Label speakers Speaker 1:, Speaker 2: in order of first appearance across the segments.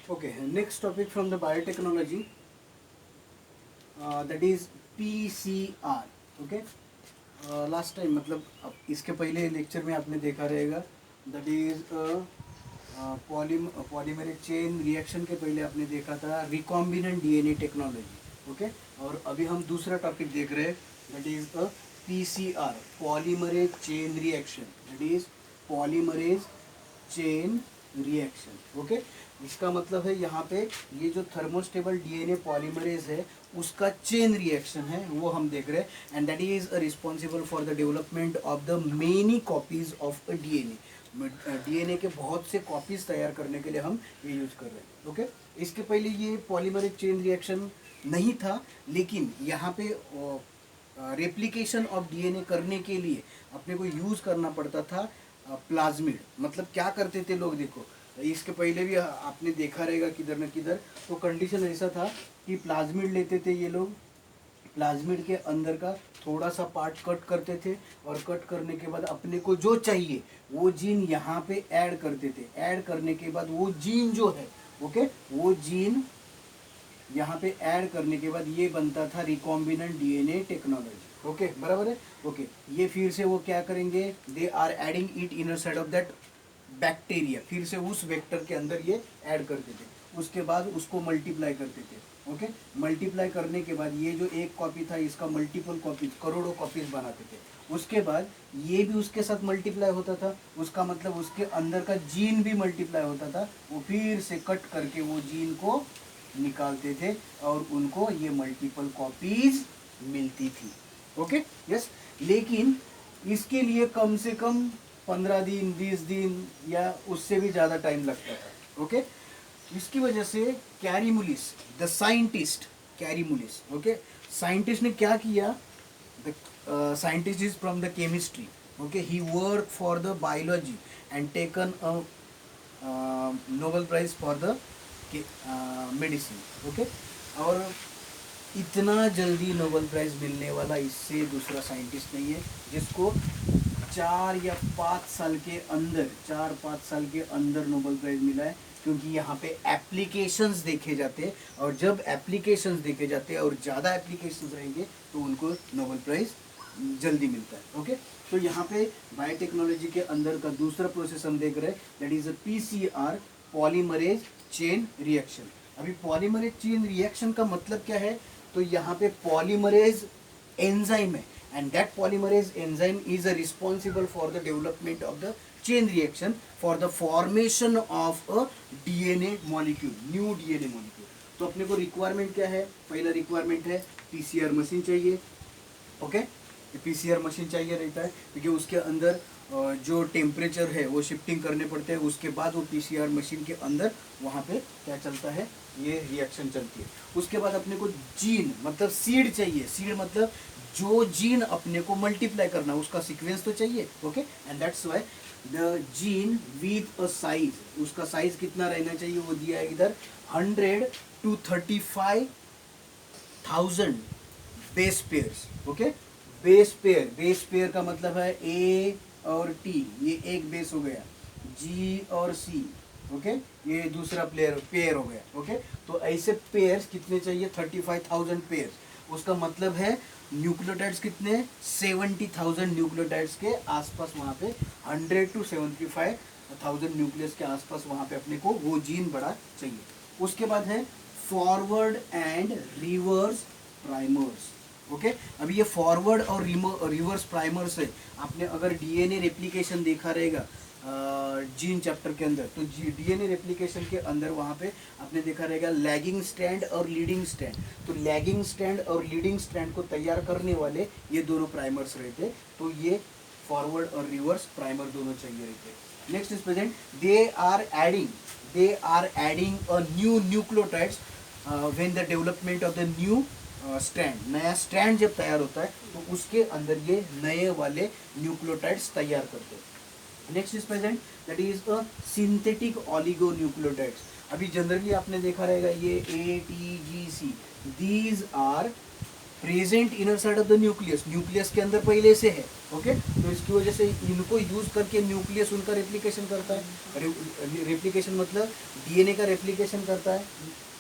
Speaker 1: Okay, next topic from the biotechnology, that is PCR. Okay, last time मतलब अब इसके पहले लेक्चर में आपने देखा रहेगा that is polymerase chain reaction के पहले आपने देखा था रिकॉम्बिनेंट डीएनए टेक्नोलॉजी. ओके, और अभी हम दूसरा टॉपिक देख रहे हैं that is PCR, polymerase chain reaction. That is polymerase chain reaction. Okay, इसका मतलब है यहाँ पे ये जो थर्मोस्टेबल डीएनए पॉलीमरेज है उसका चेन रिएक्शन है वो हम देख रहे हैं. And that is responsible for the development of the many copies of a DNA. DNA के बहुत से कॉपीज तैयार करने के लिए हम ये यूज कर रहे हैं. ओके, इसके पहले ये पॉलीमरेज चेन रिएक्शन नहीं था, लेकिन यहाँ पे रेप्लिकेशन ऑफ डीएनए करने के लिए अपने को यूज करना पड़ता था प्लाज्मिड. मतलब क्या करते थे लोग, देखो इसके पहले भी आपने देखा रहेगा किधर न किधर, तो कंडीशन ऐसा था कि प्लाज्मिड लेते थे ये लोग, प्लाज्मिड के अंदर का थोड़ा सा पार्ट कट करते थे और कट करने के बाद अपने को जो चाहिए वो जीन यहाँ पे ऐड करते थे. ऐड करने के बाद वो जीन जो है, ओके, वो जीन यहाँ पे ऐड करने के बाद ये बनता था रिकॉम्बिनेंट डीएनए टेक्नोलॉजी. ओके, बराबर है. ओके, ये फिर से वो क्या करेंगे, they are adding it inner side of that bacteria. फिर से उस वेक्टर के अंदर ये ऐड करते थे, उसके बाद उसको मल्टीप्लाई करते थे. ओके, मल्टीप्लाई करने के बाद ये जो एक कॉपी था इसका मल्टीपल कॉपीज, करोड़ों कॉपीज बनाते थे. उसके बाद ये भी उसके साथ मल्टीप्लाई होता था, उसका मतलब उसके अंदर का जीन भी मल्टीप्लाई होता था. वो फिर से कट करके वो जीन को निकालते थे और उनको ये मल्टीपल कॉपीज मिलती थी. Okay, yes. लेकिन इसके लिए कम से कम 15 दिन 20 दिन या उससे भी ज़्यादा टाइम लगता था. ओके, इसकी वजह से Kary Mullis the scientist, Kary Mullis, okay, scientist ने क्या किया, the scientist is from the chemistry. Okay, he work for the biology and taken a Nobel prize for the medicine. Okay, और इतना जल्दी नोबेल प्राइज मिलने वाला इससे दूसरा साइंटिस्ट नहीं है जिसको 4 5 साल के अंदर नोबेल प्राइज मिला है. क्योंकि यहाँ पे एप्लीकेशंस देखे जाते हैं, और जब एप्लीकेशंस देखे जाते हैं और ज़्यादा एप्लीकेशंस रहेंगे तो उनको नोबेल प्राइज जल्दी मिलता है. ओके, तो यहाँ पे बायोटेक्नोलॉजी के अंदर का दूसरा प्रोसेस हम देख रहे हैं that is a PCR, polymerase chain reaction. अभी पॉलीमरेज चेन रिएक्शन का मतलब क्या है, तो यहाँ पे पॉलीमरेज एंजाइम है and that polymerase enzyme is responsible for the development of the chain reaction for the formation of a DNA molecule, new DNA molecule. तो अपने को रिक्वायरमेंट क्या है, पहला रिक्वायरमेंट है पीसीआर मशीन चाहिए. ओके, पीसीआर मशीन चाहिए रहता है क्योंकि उसके अंदर जो टेम्परेचर है वो शिफ्टिंग करने पड़ते हैं. उसके बाद वो पीसीआर मशीन के अंदर वहाँ पे क्या चलता है, ये रिएक्शन चलती है. उसके बाद अपने को जीन मतलब सीड चाहिए. सीड मतलब जो जीन अपने को मल्टीप्लाई करना उसका सीक्वेंस तो चाहिए. Okay, and that's why the gene with a size, उसका साइज कितना रहना चाहिए वो दिया है इधर, 100 to 35,000 base pairs. Okay, base pair, base pair का मतलब है ए और टी, ये एक बेस हो गया, जी और सी. ओके, ये दूसरा पेयर हो गया. ओके, तो ऐसे पेयर्स कितने चाहिए, 35,000 पेयर्स. उसका मतलब है न्यूक्लियोटाइड्स कितने, 70,000 न्यूक्लियोटाइड्स के आसपास वहाँ पे, 100 to 75,000 न्यूक्लियस के आसपास वहाँ पे अपने को वो जीन बड़ा चाहिए. उसके बाद है forward and reverse primers. Okay, अभी ये फॉरवर्ड और रिवर्स प्राइमर्स है. आपने अगर डीएनए रेप्लिकेशन देखा रहेगा जीन चैप्टर के अंदर, तो डीएनए रेप्लिकेशन के अंदर वहाँ पे आपने देखा रहेगा लैगिंग स्ट्रैंड और लीडिंग स्ट्रैंड. तो लैगिंग स्ट्रैंड और लीडिंग स्ट्रैंड को तैयार करने वाले ये दोनों प्राइमर्स रहते. तो ये फॉरवर्ड और रिवर्स प्राइमर दोनों चाहिए रहते. Next is present, they are adding a new nucleotides when the development of the new strand, नया स्ट्रैंड जब तैयार होता है तो उसके अंदर ये नए वाले न्यूक्लियोटाइड्स तैयार करते हैं. Next is present that is a synthetic oligonucleotides. अभी जनरली आपने देखा रहेगा ये ATGC, these are present inner side of the nucleus, nucleus के अंदर पहले से है। ओके, तो इसकी वजह से इनको यूज करके न्यूक्लियस उनका रेप्लिकेशन करता है। रेप्लिकेशन मतलब डीएनए का रेप्लिकेशन करता है,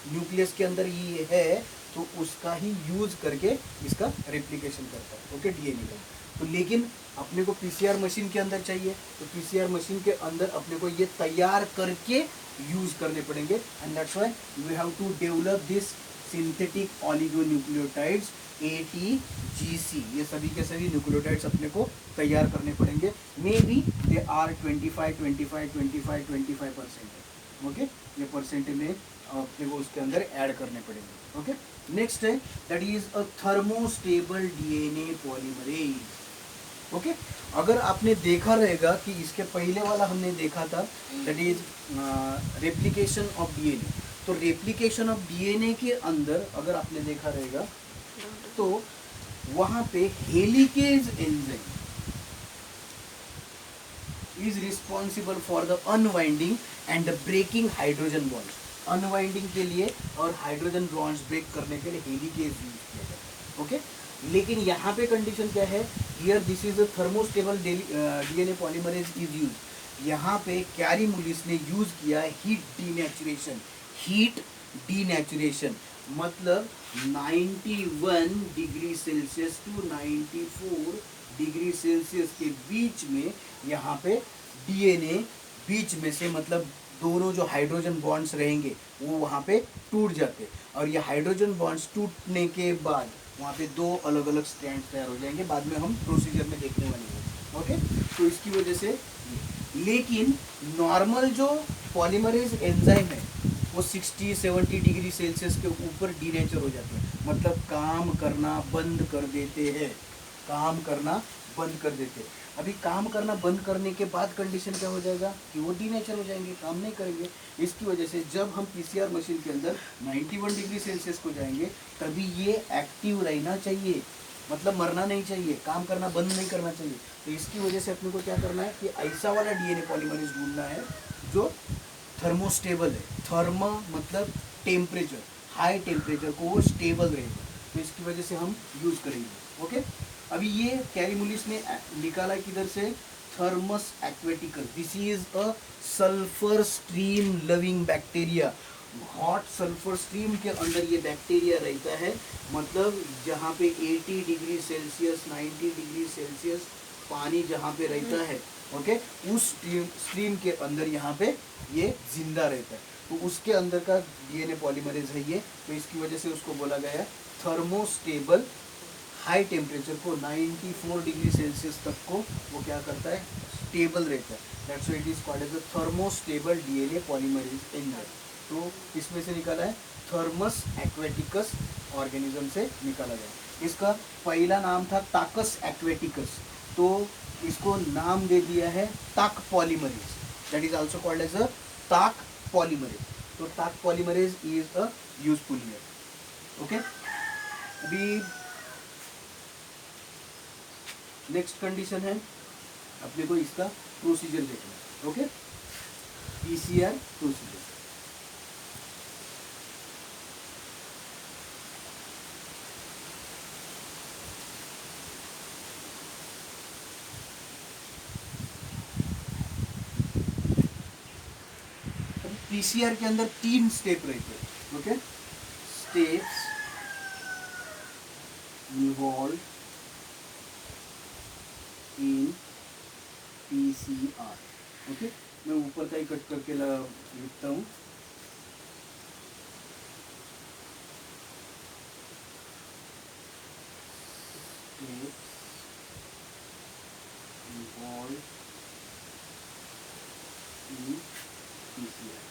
Speaker 1: न्यूक्लियस के अंदर ये है तो उसका ही यूज करके इसका रेप्लिकेशन करता है। ओके, डीएनए का। तो लेकिन अपने को पीसीआर मशीन के अंदर चाहिए, तो पीसीआर मशीन के अंदर अपने को ये तैयार करके यूज करने पड़ेंगे, and that's why we have to develop this synthetic oligonucleotides ATGC। ये सभी के सभी न्यूक्लियोटाइड्स अपने को तैयार करने पड़ेंगे। मे बी दे आर 25% है। ओके, ये परसेंट में अपने को उसके अंदर ऐड करने पड़ेंगे। ओके, नेक्स्ट है that is a thermostable DNA polymerase. Okay, अगर आपने देखा रहेगा कि इसके पहले वाला हमने देखा था that is replication of DNA. तो रेप्लिकेशन ऑफ डीएनए के अंदर अगर आपने देखा रहेगा तो वहां पे helicase enzyme is responsible for the unwinding and the breaking hydrogen bonds. Unwinding के लिए और हाइड्रोजन बॉन्ड्स ब्रेक करने के लिए हेलिकेज यूज किया जाता है। ओके, लेकिन यहाँ पे कंडीशन क्या है, here this is a thermostable DNA polymerase is use. यहाँ पे कैरी मुलिस ने यूज किया हीट डीनेचुरेशन। हीट डीनेचुरेशन मतलब 91 degree Celsius to 94 degree Celsius के बीच में यहाँ पे डीएनए बीच में से, मतलब दोनों जो हाइड्रोजन बॉन्ड्स रहेंगे वो वहाँ पे टूट जाते, और ये हाइड्रोजन बॉन्ड्स टूटने के बाद वहाँ पे दो अलग अलग स्ट्रैंड तैयार हो जाएंगे। बाद में हम प्रोसीजर में देखने वाले हैं। ओके, तो इसकी वजह से, लेकिन नॉर्मल जो पॉलीमरेज एंजाइम है वो 60-70 डिग्री सेल्सियस के ऊपर डीनेचर हो जाते हैं, मतलब काम करना बंद कर देते हैं। काम करना बंद कर देते हैं। अभी काम करना बंद करने के बाद कंडीशन क्या हो जाएगा कि वो डीनेचर हो जाएंगे, काम नहीं करेंगे। इसकी वजह से जब हम पीसीआर मशीन के अंदर 91 डिग्री सेल्सियस को जाएंगे तभी ये एक्टिव रहना चाहिए, मतलब मरना नहीं चाहिए, काम करना बंद नहीं करना चाहिए। तो इसकी वजह से अपने को क्या करना है कि ऐसा वाला डीएनए पॉलीमरेज ढूंढना है जो थर्मोस्टेबल है। थर्म मतलब टेम्परेचर, हाई टेम्परेचर को वो स्टेबल रहेगा, तो इसकी वजह से हम यूज करेंगे। ओके, अभी ये कैरी मुलिस ने निकाला किधर से, Thermus aquaticus. This is a sulphur stream loving bacteria. Hot sulphur stream के अंदर ये बैक्टीरिया रहता है, मतलब जहाँ पे 80 डिग्री सेल्सियस 90 डिग्री सेल्सियस पानी जहाँ पे रहता है, ओके, उस स्ट्रीम के अंदर यहाँ पे ये जिंदा रहता है। तो उसके अंदर का डीएनए पॉलीमरेज है ये, तो इसकी वजह से उसको बोला गया है थर्मोस्टेबल। हाई टेम्परेचर को 94 डिग्री सेल्सियस तक को वो क्या करता है, स्टेबल रहता है। That's why it is called as a thermostable DNA polymerase enzyme. तो इसमें से निकाला है थर्मस एक्वेटिकस ऑर्गेनिज्म से निकाला गया। इसका पहला नाम था टाकस एक्वेटिकस, तो इसको नाम दे दिया है Taq polymerase, that is also called as a Taq polymerase. तो Taq polymerase is a useful here. Okay, अभी नेक्स्ट कंडीशन है अपने को इसका प्रोसीजर देखना है। Okay, PCR procedure. पीसीआर के अंदर 3 स्टेप रहते हैं। Okay, steps involve in PCR. Okay, मैं ऊपर का ही कट करके लिखता हूँ। Steps involve in PCR.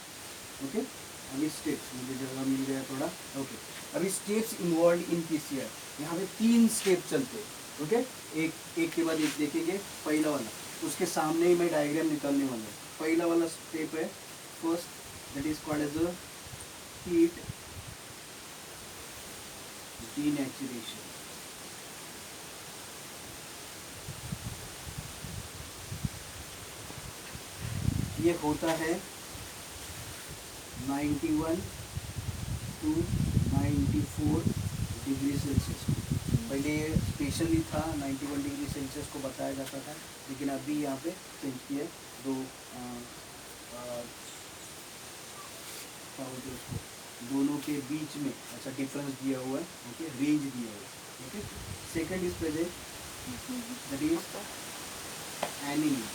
Speaker 1: Okay, अभी स्टेप्स, मुझे जगह मिल गया थोड़ा। ओके, अभी स्टेप्स इन्वॉल्व इन पीसीआर, यहाँ पे 3 स्टेप चलते हैं। ओके, एक के बाद एक देखेंगे। पहला वाला, उसके सामने ही मैं डायग्राम निकालने वाला हूँ। पहला वाला स्टेप है first, that is called as a heat denaturation. ये होता है 91 to 94 डिग्री सेल्सियस। पहले स्पेशली था 91 डिग्री सेल्सियस को बताया जाता था, लेकिन अभी यहाँ पे चेंज किया है। दो क्या बोलते हैं उसको, दोनों के बीच में अच्छा डिफरेंस दिया हुआ है, ओके, रेंज दिया हुआ है, okay. Second is present, that is annealing.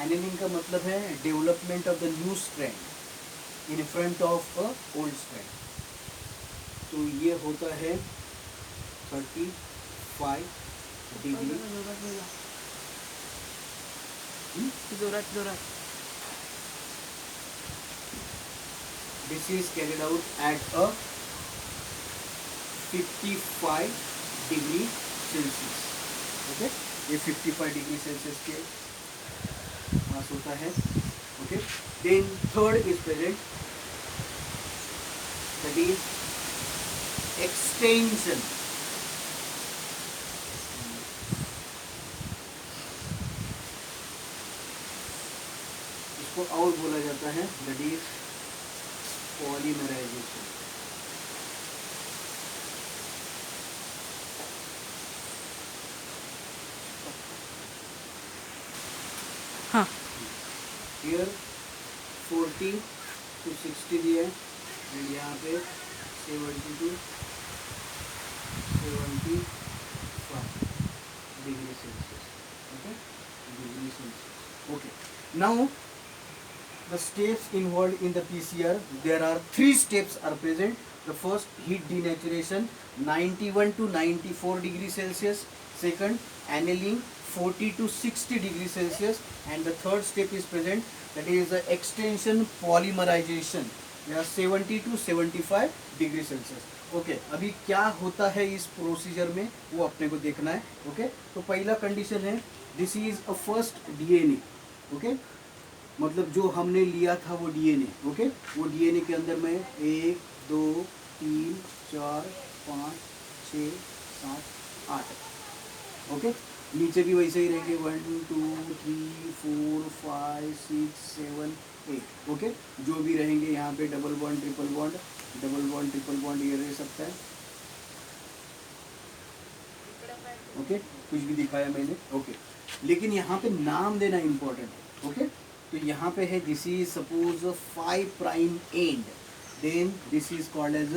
Speaker 1: Annealing का मतलब है development of the new strand in front of a old strand. तो ये होता है 35 डिग्री।
Speaker 2: जोरात जोरात
Speaker 1: This is carried out at a 55 degree Celsius, okay. ये 55 डिग्री सेल्सियस के पास होता है, okay. Then third is present, that is extension. इसको और बोला जाता है दैट इज पॉलीमराइजेशन।
Speaker 2: हाँ
Speaker 1: हियर 40 to 60 दिया है, एंड यहाँ पे 70 to 75 degree Celsius, okay, degree Celsius, okay. Now the steps involved in the PCR, there are 3 steps are present. The first, heat denaturation 91 to 94 degree Celsius. Second, annealing 40 to 60 degree Celsius. And the third step is present, that is the extension polymerization, या 70 to 75 degree Celsius, okay. अभी क्या होता है इस procedure में वो अपने को देखना है, ओके। तो पहला कंडीशन है, this is a first DNA, okay, मतलब जो हमने लिया था वो डीएनए, ओके। वो डीएनए के अंदर में 1 2 3 4 5 6 7 8, ओके। नीचे भी वैसे ही रहेंगे 1 2 3 4 5 6 7 8, ओके। जो भी रहेंगे यहाँ पे double bond triple bond, double bond triple bond ये रह सकता है, ओके। कुछ भी दिखाया मैंने, ओके। लेकिन यहाँ पे नाम देना इम्पोर्टेंट है, ओके। तो यहाँ पे है this is suppose 5 prime end, then this is called as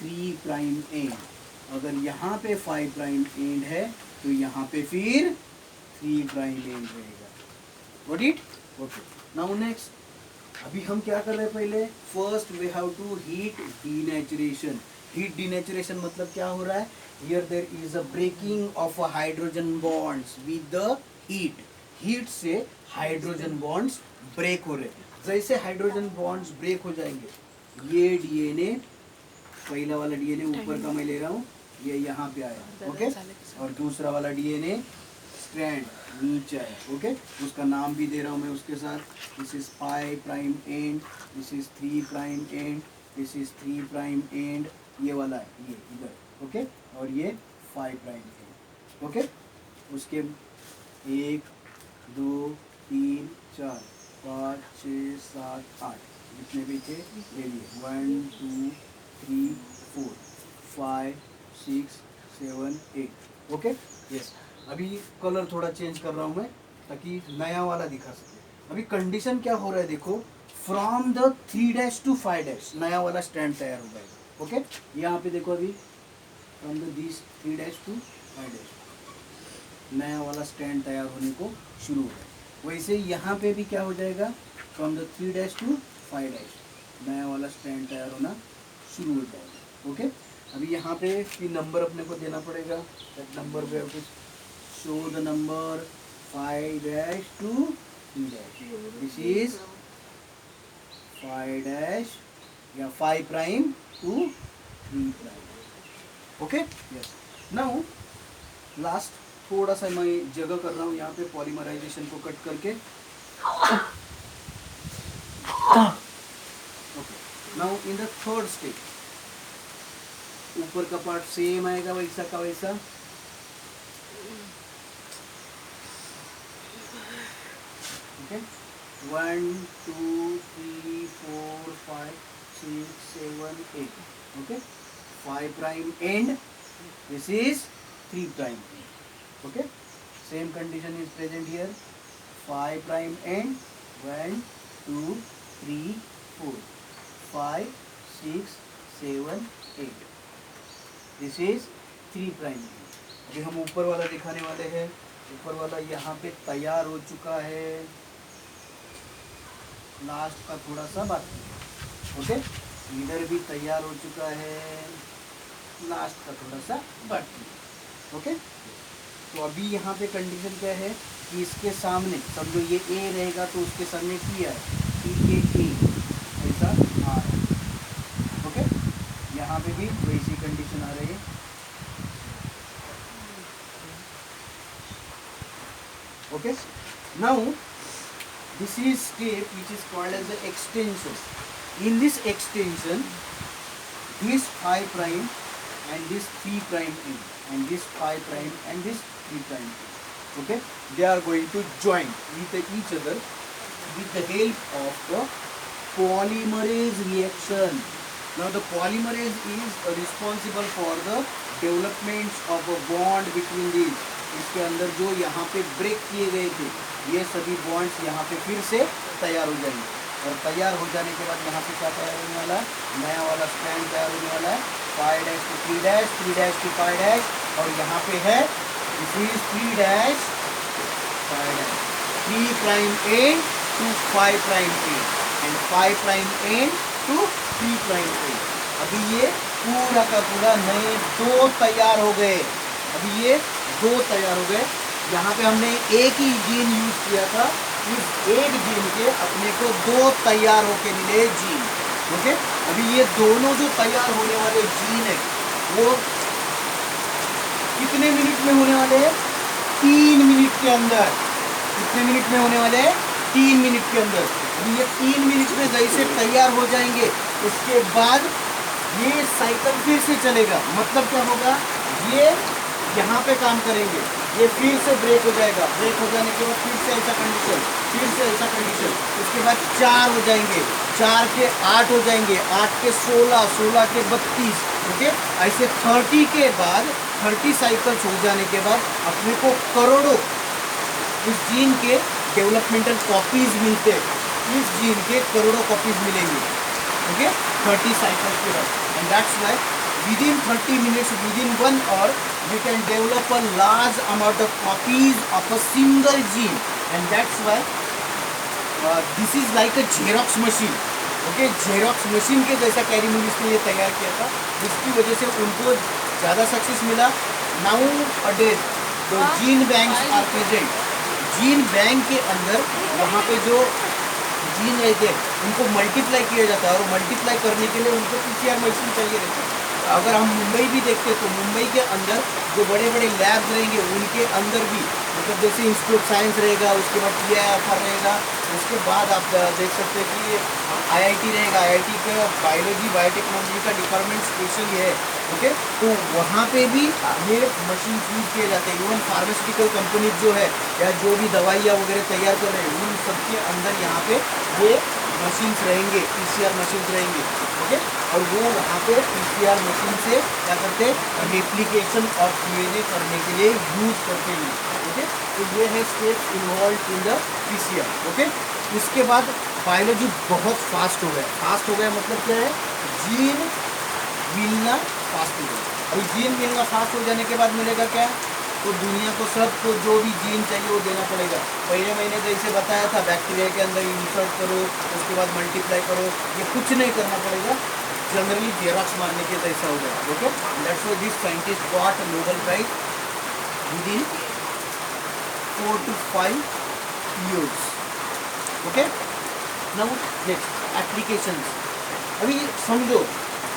Speaker 1: 3 prime end. अगर यहाँ पे 5 प्राइम एंड है तो यहाँ पे फिर 3 प्राइम एंड रहेगा, got it, okay. Now next, अभी हम क्या कर रहे हैं, पहले first we have to heat denaturation. Heat denaturation मतलब क्या हो रहा है, here there is a breaking of a hydrogen bonds with the heat. Heat से हाइड्रोजन बॉन्ड्स ब्रेक हो रहे हैं। जैसे हाइड्रोजन बॉन्ड्स ब्रेक हो जाएंगे, ये डीएनए, पहला वाला डीएनए ऊपर का मैं ले रहा हूँ, ये यहाँ पे आया, ओके। और दूसरा वाला डीएनए स्ट्रैंड नीचे आया, ओके। उसका नाम भी दे रहा हूँ मैं उसके साथ, this is 5 prime and, this is 3 prime and, this is 3 prime and, ये वाला है ये इधर, ओके। और ये 5 प्राइम एंड, ओके। उसके 1 2 3 4 5 6 7 8 जितने भी थे ले लिए, 1 2 3 4 5 6 7 8, ओके, यस। अभी कलर थोड़ा चेंज कर रहा हूँ मैं ताकि नया वाला दिखा सके। अभी कंडीशन क्या हो रहा है देखो, फ्रॉम द 3' to 5' नया वाला स्टैंड तैयार हो जाएगा, ओके। यहाँ पे देखो अभी फ्रॉम द दिस 3' to 5' नया वाला स्टैंड तैयार होने को शुरू हो गया। वैसे यहाँ पे भी क्या हो जाएगा, फ्रॉम द 3' to 5' नया वाला स्टैंड तैयार होना शुरू हो जाएगा, ओके। अभी यहाँ पे भी नंबर अपने को देना पड़ेगा, दैट नंबर पे show the number 5' to 3', this is 5' या 5 prime to 3 prime, okay, yes. Now last थोड़ा सा मैं जगह कर रहा हूँ यहाँ पे पॉलीमराइजेशन को कट करके, okay. Now in the third step, ऊपर का पार्ट सेम आएगा वैसा का वैसा, okay. 1 2 3 4 5 6 7 8. Okay, 5 prime end. This is 3 prime. Okay, same condition is present here. 5 prime end. 1 2 3 4 5 6 7 8. This is 3 prime end. अभी हम ऊपर वाला दिखाने वाले हैं. ऊपर वाला यहाँ पे तैयार हो चुका है. लास्ट का थोड़ा सा बाकी. ओके, इधर भी तैयार हो चुका है. लास्ट का थोड़ा सा बाकी. ओके, तो अभी यहाँ पे कंडीशन क्या है कि इसके सामने समझो ये ए रहेगा तो उसके सामने टी है. टी ए ऐसा आ रहा है. ओके, यहाँ पे भी वैसी कंडीशन आ रही है. Okay, now this is step which is called as the extension. In this extension, this 5 prime and this 3 prime end, and this 5 prime and this 3 prime end. Okay, they are going to join with each other with the help of the polymerase reaction. Now the polymerase is responsible for the development of a bond between these. इसके अंदर जो यहाँ पे break किए गए थे ये सभी बॉन्ड्स यहाँ पे फिर से तैयार हो जाएंगे. और तैयार हो जाने के बाद यहाँ पे क्या तैयार होने वाला है? नया वाला स्ट्रैंड तैयार होने वाला है. 5' to 3' 3' to 5'. और यहाँ पे है this is 3' 5'. 3 prime end to 5 prime end and 5 prime end to 3 prime end. अभी ये पूरा का पूरा नए 2 तैयार हो गए. अभी ये 2 तैयार हो गए. यहाँ पे हमने एक ही जीन यूज किया था. इस एक जीन के अपने को 2 तैयार होके मिले जीन. ओके, अभी ये दोनों जो तैयार होने वाले जीन है वो कितने मिनट में होने वाले हैं? 3 मिनट के अंदर. कितने मिनट में होने वाले हैं? 3 मिनट के अंदर. अभी ये 3 मिनट में जैसे तैयार हो जाएंगे उसके बाद ये साइकिल फिर से चलेगा. मतलब क्या होगा? ये यहाँ पे काम करेंगे, ये फिर से ब्रेक हो जाएगा. ब्रेक हो जाने के बाद फिर से ऐसा कंडीशन, फिर से ऐसा कंडीशन. उसके बाद 4 हो जाएंगे, 4 के 8 हो जाएंगे, 8 के 16, 16 के 32. ओके, ऐसे 30 के बाद 30 साइकिल्स हो जाने के बाद अपने को करोड़ों इस जीन के डेवलपमेंटल कॉपीज मिलते हैं. इस जीन के करोड़ों कॉपीज मिलेंगे. ओके, 30 साइकिल्स के बाद. And that's why within 30 minutes, within 1 hour, we can develop a large amount of copies of a single gene. And that's why this is like a Xerox machine. Okay, Xerox machine के जैसा carry movies के लिए तैयार किया था, जिसकी वजह से उनको ज़्यादा सक्सेस मिला. Nowadays the gene banks are present. Gene bank के अंदर वहाँ पे जो जीन रहते हैं उनको मल्टीप्लाई किया जाता है, और मल्टीप्लाई करने के लिए उनको PCR मशीन चाहिए रहता है. अगर हम मुंबई भी देखते हैं तो मुंबई के अंदर जो बड़े बड़े लैब्स रहेंगे उनके अंदर भी मतलब जैसे इंस्टीट्यूट साइंस रहेगा, उसके बाद PIFR रहेगा, उसके बाद आप देख सकते हैं कि IIT रहेगा. IIT का बायोलॉजी बायोटेक्नोलॉजी का डिपार्टमेंट स्पेशली है. ओके, तो वहाँ पे भी ये मशीन यूज किए जाते हैं. इवन फार्मास्यूटिकल कंपनी जो है या जो भी दवाइयाँ वगैरह तैयार कर रहे हैं उन सबके अंदर यहाँ पे ये मशीन्स रहेंगे, PCR मशीन्स रहेंगे. ओके, और वो वहाँ पे PCR मशीन से क्या करते हैं? रेप्लिकेशन ऑफ DNA करने के लिए यूज करते हैं. ओके, तो ये है step involve in the PCR. Okay, उसके बाद बायोलॉजी बहुत फास्ट हो गया. फास्ट हो गया मतलब क्या है? जीन मिलना फास्ट हो गया. अभी जीन मिलना फास्ट हो जाने के बाद मिलेगा क्या? तो दुनिया को सबको जो भी जीन चाहिए वो देना पड़ेगा. पहले मैंने जैसे बताया था बैक्टीरिया के अंदर इंसर्ट करो, उसके बाद मल्टीप्लाई करो, ये कुछ नहीं करना पड़ेगा. जनरली जेरॉक्स मारने के जैसा हो गया. Okay, that's why this scientist got Nobel prize within 4 to 5 years. Okay, now next applications. अभी समझो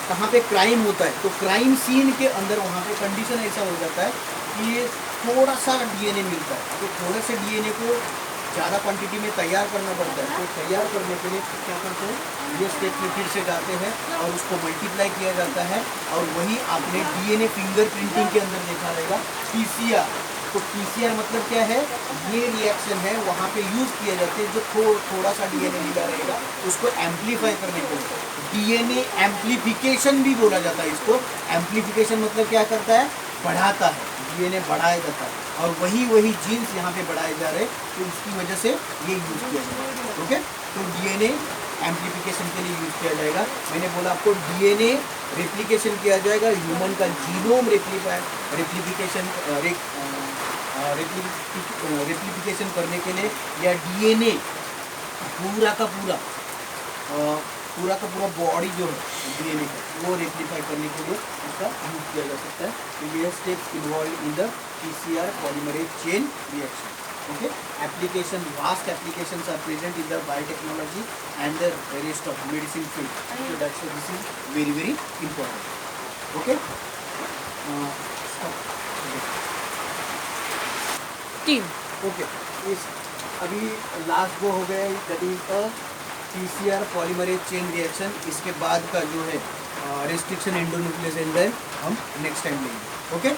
Speaker 1: कहाँ पे क्राइम होता है, तो क्राइम सीन के अंदर वहाँ पे कंडीशन ऐसा हो जाता है कि थोड़ा सा DNA मिलता है, तो थोड़े से DNA को ज़्यादा क्वांटिटी में तैयार करना पड़ता है. तो तैयार करने के लिए क्या करते हैं? ये स्टेप में फिर से जाते हैं और उसको मल्टीप्लाई किया जाता है. और वही आपने DNA फिंगरप्रिंटिंग के अंदर देखा रहेगा PCR. तो पीसीआर मतलब क्या है, ये रिएक्शन है वहाँ पे यूज किए जाते हैं जो थोड़ा सा डीएनए मिला रहेगा उसको एम्पलीफाई करने के लिए। डीएनए एम्पलीफिकेशन भी बोला जाता है इसको। एम्पलीफिकेशन मतलब क्या करता है, बढ़ाता है, डीएनए बढ़ाया जाता है और वही जीन्स यहाँ पे बढ़ाए जा रहे हैं, तो इसकी वजह से ये यूज किया जाएगा। ओके, तो डीएनए एम्पलीफिकेशन के लिए यूज किया जाएगा। मैंने बोला आपको डीएनए रेप्लिकेशन किया जाएगा, ह्यूमन का जीनोम रेप्लिकेशन करने के लिए, या डीएनए पूरा का पूरा बॉडी जो है डीएनए का वो रेप्लीफाई करने के लिए इसका यूज किया जा सकता है। तो ये steps involve in the PCR polymerase chain reaction. Okay, vast applications are present in the biotechnology and the rest of medicine field. So that's why this is very important. Okay. Stop.
Speaker 2: तीन
Speaker 1: Okay. इस अभी last वो हो गया, that is a PCR polymerase chain reaction. इसके बाद का जो है रेस्ट्रिक्शन एंडोन्यूक्लियस एंजाइम हम नेक्स्ट टाइम लेंगे। ओके।